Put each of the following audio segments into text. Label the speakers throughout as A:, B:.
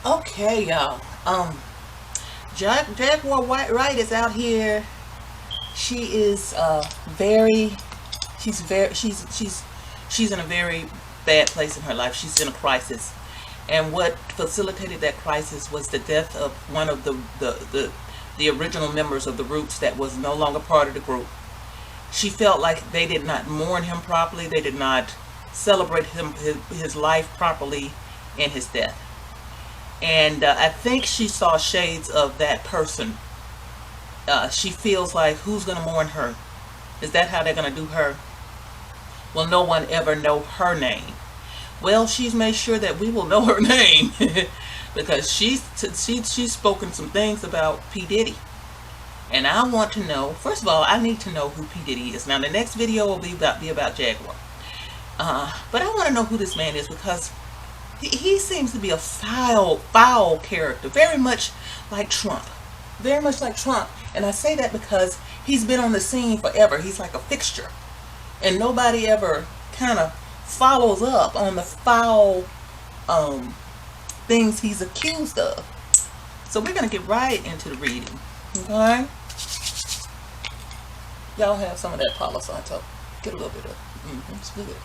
A: Okay, y'all. Jaguar Wright is out here. She is she's in a very bad place in her life. She's in a crisis, and what facilitated that crisis was the death of one of the original members of the Roots that was no longer part of the group. She felt like they did not mourn him properly. They did not celebrate his life properly in his death. And I think she saw shades of that person. She feels like, who's going to mourn her? Is that how they're going to do her? Will no one ever know her name? Well, she's made sure that we will know her name because she's spoken some things about P. Diddy. And I want to know, first of all, I need to know who P. Diddy is. Now, the next video will be about Jaguar. But I want to know who this man is because he seems to be a foul character, very much like Trump. Very much like Trump. And I say that because he's been on the scene forever. He's like a fixture. And nobody ever kind of follows up on the foul things he's accused of. So we're going to get right into the reading. Okay? Y'all have some of that Palo Santo. Get a little bit of it's good.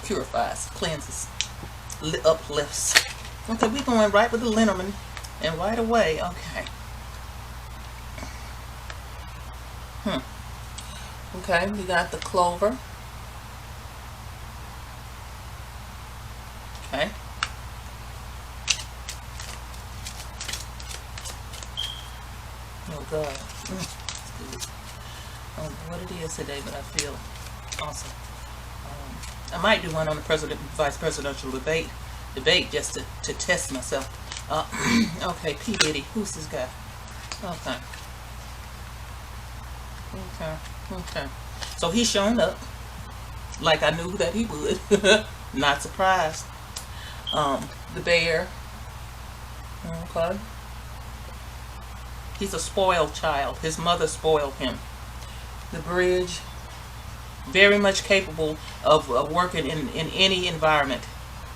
A: Purifies, cleanses, uplifts. Okay, we're going right with the Lenormand. And right away, okay. Okay, we got the clover. Okay. Oh God. It's good. I don't know what it is today, but I feel awesome. I might do one on the vice presidential debate just to test myself. Okay, P. Diddy. Who's this guy? Okay. So he's shown up like I knew that he would. Not surprised. The bear. Okay. He's a spoiled child. His mother spoiled him. The bridge. Very much capable of working in any environment.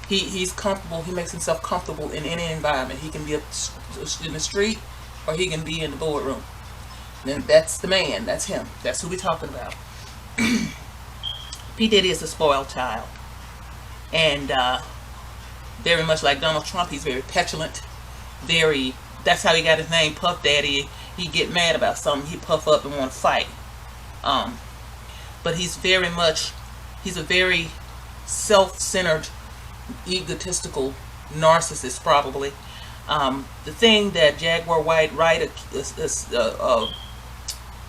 A: He's comfortable. He makes himself comfortable in any environment. He can be in the street or he can be in the boardroom. Then that's the man. That's him. That's who we're talking about. P. Diddy is a spoiled child. And very much like Donald Trump, he's very petulant. That's how he got his name, Puff Daddy. He get mad about something, he puff up and want to fight. But he's a very self-centered, egotistical narcissist, probably. The thing that Jaguar Wright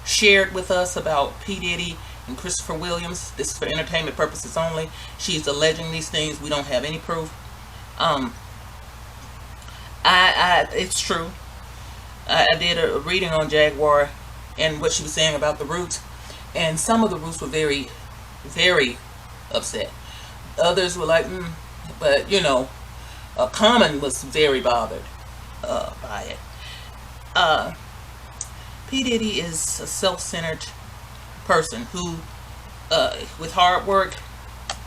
A: shared with us about P. Diddy and Christopher Williams, this is for entertainment purposes only. She's alleging these things. We don't have any proof. It's true. I did a reading on Jaguar and what she was saying about the Roots, and some of the Roots were very, very upset. Others were like, but you know, Common was very bothered by it. P. Diddy is a self-centered person who, with hard work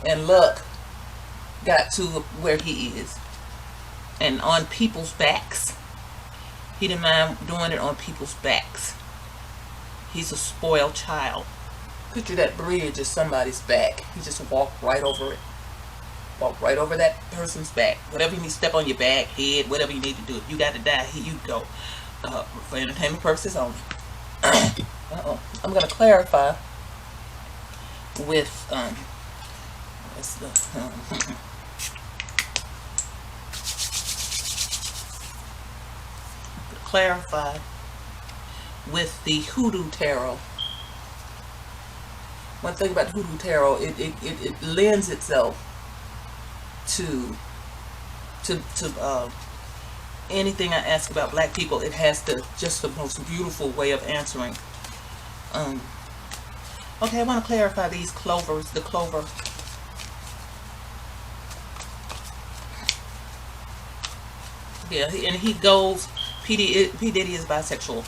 A: and luck, got to where he is. And on people's backs. He didn't mind doing it on people's backs. He's a spoiled child. Picture that bridge as somebody's back. He just walked right over it. Walk right over that person's back. Whatever you need to step on your back, head, whatever you need to do. If you got to die, here you go. For entertainment purposes only. I'm going to clarify with clarify with the Hoodoo Tarot. One thing about Hoodoo Tarot, it lends itself to anything I ask about black people. It has just the most beautiful way of answering. Okay, I want to clarify these clovers. The clover. Yeah, and he goes. P. Diddy is bisexual.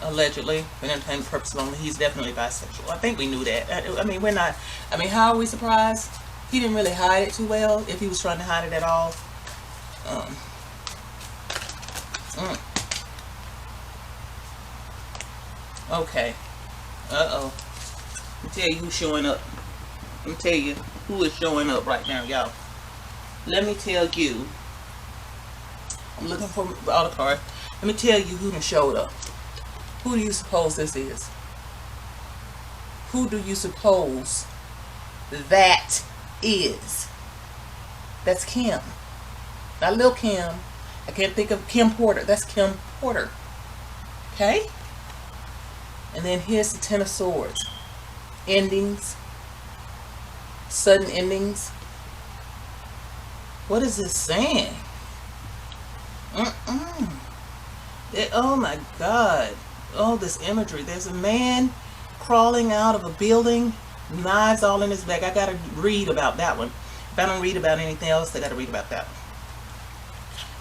A: Allegedly, for entertainment purposes only. He's definitely bisexual. I think we knew that. I mean, we're not. I mean, how are we surprised? He didn't really hide it too well. If he was trying to hide it at all, Um, mm. Okay. Uh-oh. Let me tell you who's showing up. Let me tell you who is showing up right now, y'all. Let me tell you. I'm looking for all the cards. Let me tell you who done showed up. Who do you suppose this is? Who do you suppose that is? That's Kim. Not Lil Kim. I can't think of Kim Porter. That's Kim Porter. Okay? And then here's the Ten of Swords. Endings. Sudden endings. What is this saying? Oh my God. Oh, this imagery. There's a man crawling out of a building, knives all in his back. I gotta read about that one. If I don't read about anything else, I gotta read about that one.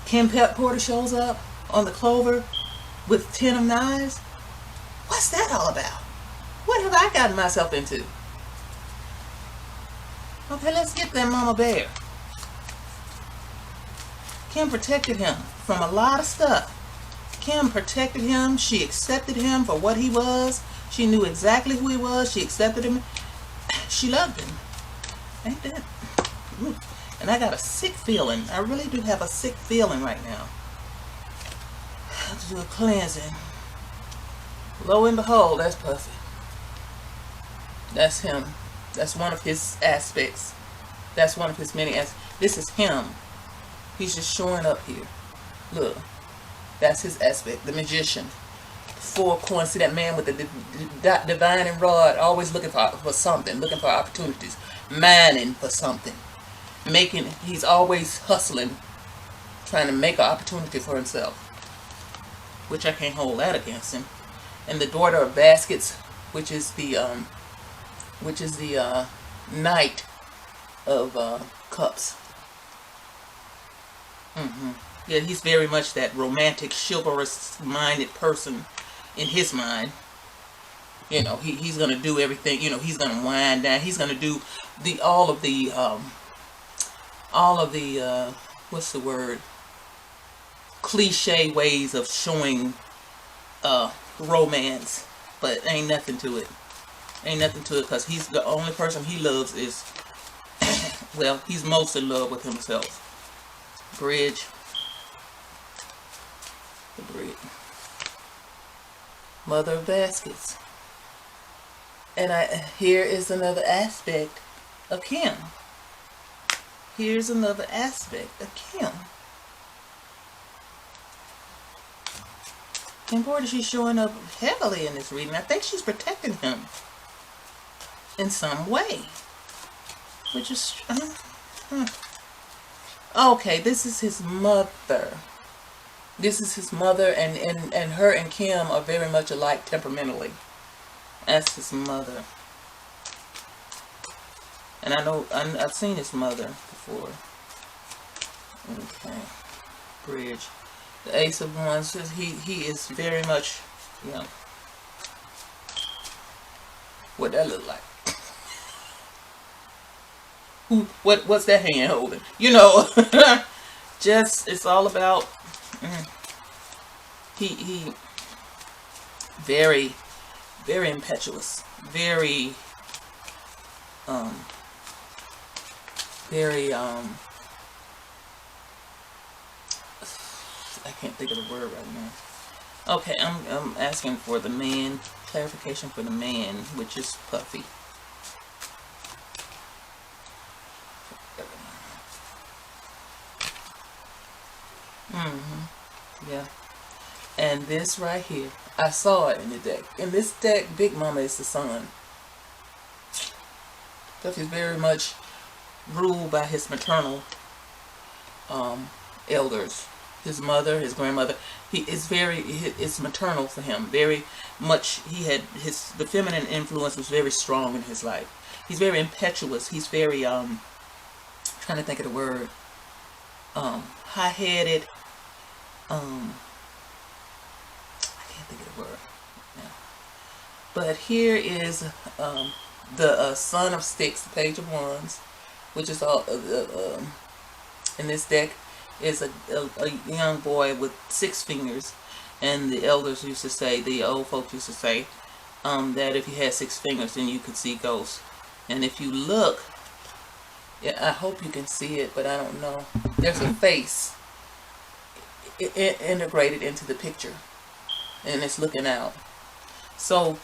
A: Kim Porter shows up on the clover with 10 of knives. What's that all about? What have I gotten myself into? Okay, let's get that mama bear. Kim protected him from a lot of stuff. Kim protected him. She accepted him for what he was. She knew exactly who he was. She accepted him. She loved him. Ain't that? Ooh. And I got a sick feeling. I really do have a sick feeling right now. I have to do a cleansing. Lo and behold, that's Puffy. That's him. That's one of his aspects. That's one of his many aspects. This is him. He's just showing up here. Look. That's his aspect. The magician. 4 coins. See that man with the divine and rod. Always looking for something. Looking for opportunities. Mining for something. He's always hustling. Trying to make an opportunity for himself. Which I can't hold that against him. And the daughter of baskets. Which is the knight of cups. Yeah, he's very much that romantic, chivalrous-minded person in his mind. You know, he's gonna do everything. You know, he's gonna wind down. He's gonna do all of the what's the word? Cliche ways of showing romance, but ain't nothing to it. Ain't nothing to it, because he's the only person he loves is, well, he's most in love with himself. Bridge. The bridge. Mother of baskets. And here is another aspect of Kim. Here's another aspect of Kim. Important, she's showing up heavily in this reading. I think she's protecting him in some way. Which is... Okay, this is his mother. This is his mother, and her and Kim are very much alike temperamentally. That's his mother. And I know, I've seen his mother before. Okay. Bridge. The Ace of Wands says he is very much, you know, what that look like. What's that hand holding? You know, just, it's all about, he very, very impetuous, very, I can't think of the word right now. Okay, I'm asking for the man, clarification for the man, which is Puffy. Yeah. And this right here, I saw it in the deck. In this deck, Big Mama is the son. Puffy is very much ruled by his maternal elders. His mother, his grandmother. It's maternal for him. Very much, the feminine influence was very strong in his life. He's very impetuous. He's very, trying to think of the word, high-headed, I can't think of the word now. But here is the Son of Sticks, the Page of Wands, which is all in this deck. is a young boy with 6 fingers, and the elders used to say, the old folks used to say, that if you had 6 fingers, then you could see ghosts. And if you look, yeah, I hope you can see it, but I don't know. There's a face integrated into the picture, and it's looking out. So,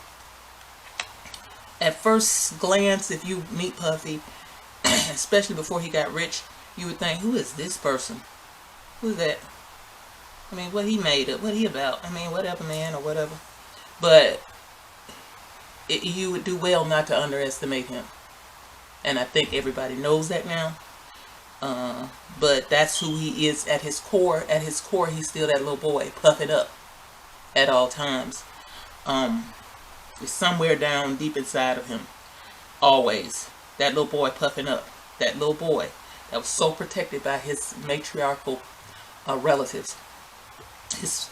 A: at first glance, if you meet Puffy, especially before he got rich, you would think, who is this person? Who's that? I mean, what he made up? What he about? I mean, whatever, man, or whatever. But you would do well not to underestimate him. And I think everybody knows that now. But that's who he is at his core. At his core, he's still that little boy, puffing up at all times. It's somewhere down deep inside of him. Always. That little boy puffing up. That little boy that was so protected by his matriarchal relatives. His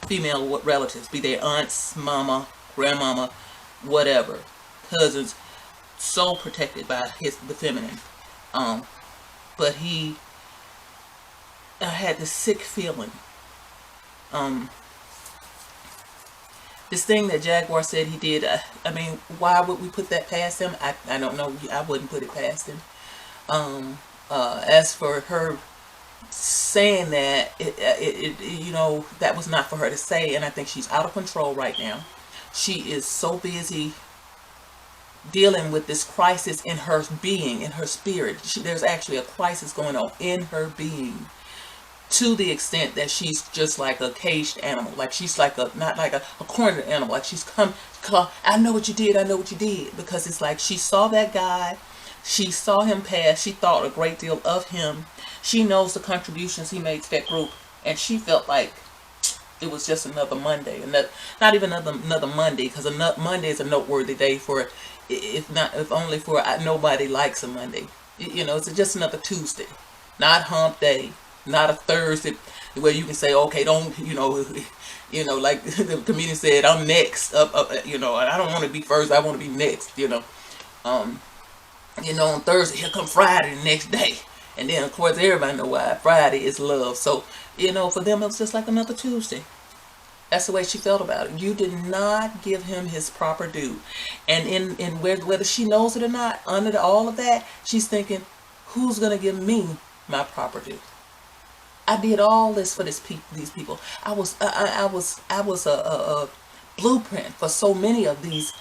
A: female relatives. Be they aunts, mama, grandmama, whatever. Cousins. So protected by the feminine. But he had this sick feeling. This thing that Jaguar said he did, I mean, why would we put that past him? I don't know. I wouldn't put it past him. As for her saying that, you know, that was not for her to say, and I think she's out of control right now. She is so busy dealing with this crisis in her being, in her spirit. There's actually a crisis going on in her being, to the extent that she's just like a caged animal. Like she's like not like a cornered animal. Like she's come, I know what you did, I know what you did. Because it's like she saw that guy, she saw him pass, she thought a great deal of him. She knows the contributions he made to that group, and she felt like it was just another Monday. And not even another Monday, because Monday is a noteworthy day for, if only for nobody likes a Monday. You know, it's just another Tuesday, not hump day, not a Thursday where you can say, okay, don't, you know, like the comedian said, I'm next, you know, I don't want to be first, I want to be next, you know. On Thursday, here come Friday the next day. And then, of course, everybody know why. Friday is love. So, you know, for them, it was just like another Tuesday. That's the way she felt about it. You did not give him his proper due. And whether she knows it or not, under all of that, she's thinking, who's going to give me my proper due? I did all this for these people. I was a blueprint for so many of these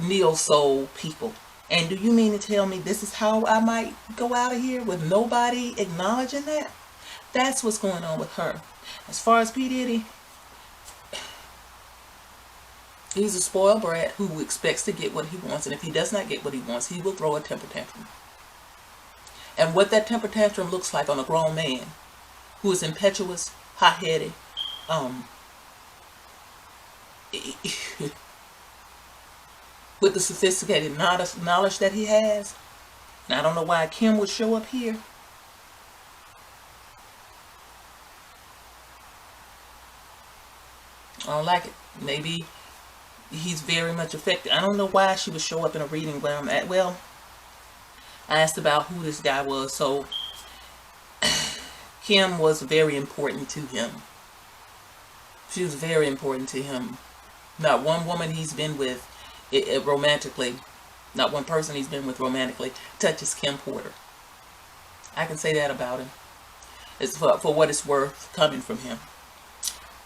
A: neo-soul people. And do you mean to tell me this is how I might go out of here with nobody acknowledging that? That's what's going on with her. As far as P. Diddy, he's a spoiled brat who expects to get what he wants. And if he does not get what he wants, he will throw a temper tantrum. And what that temper tantrum looks like on a grown man who is impetuous, hot-headed, with the sophisticated knowledge that he has. And I don't know why Kim would show up here. I don't like it. Maybe he's very much affected. I don't know why she would show up in a reading where I'm at. Well, I asked about who this guy was. So Kim was very important to him. She was very important to him. Not one woman he's been with romantically, not one person he's been with romantically touches Kim Porter. I can say that about him. It's for what it's worth coming from him.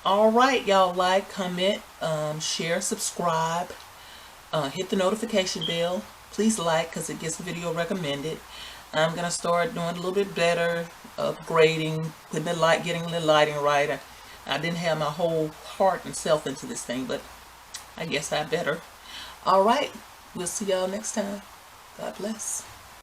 A: Alright, y'all, like, comment, share, subscribe, hit the notification bell. Please like, because it gets the video recommended. I'm going to start doing a little bit better, upgrading, putting getting the lighting right. I didn't have my whole heart and self into this thing, but I guess I better. Alright, we'll see y'all next time. God bless.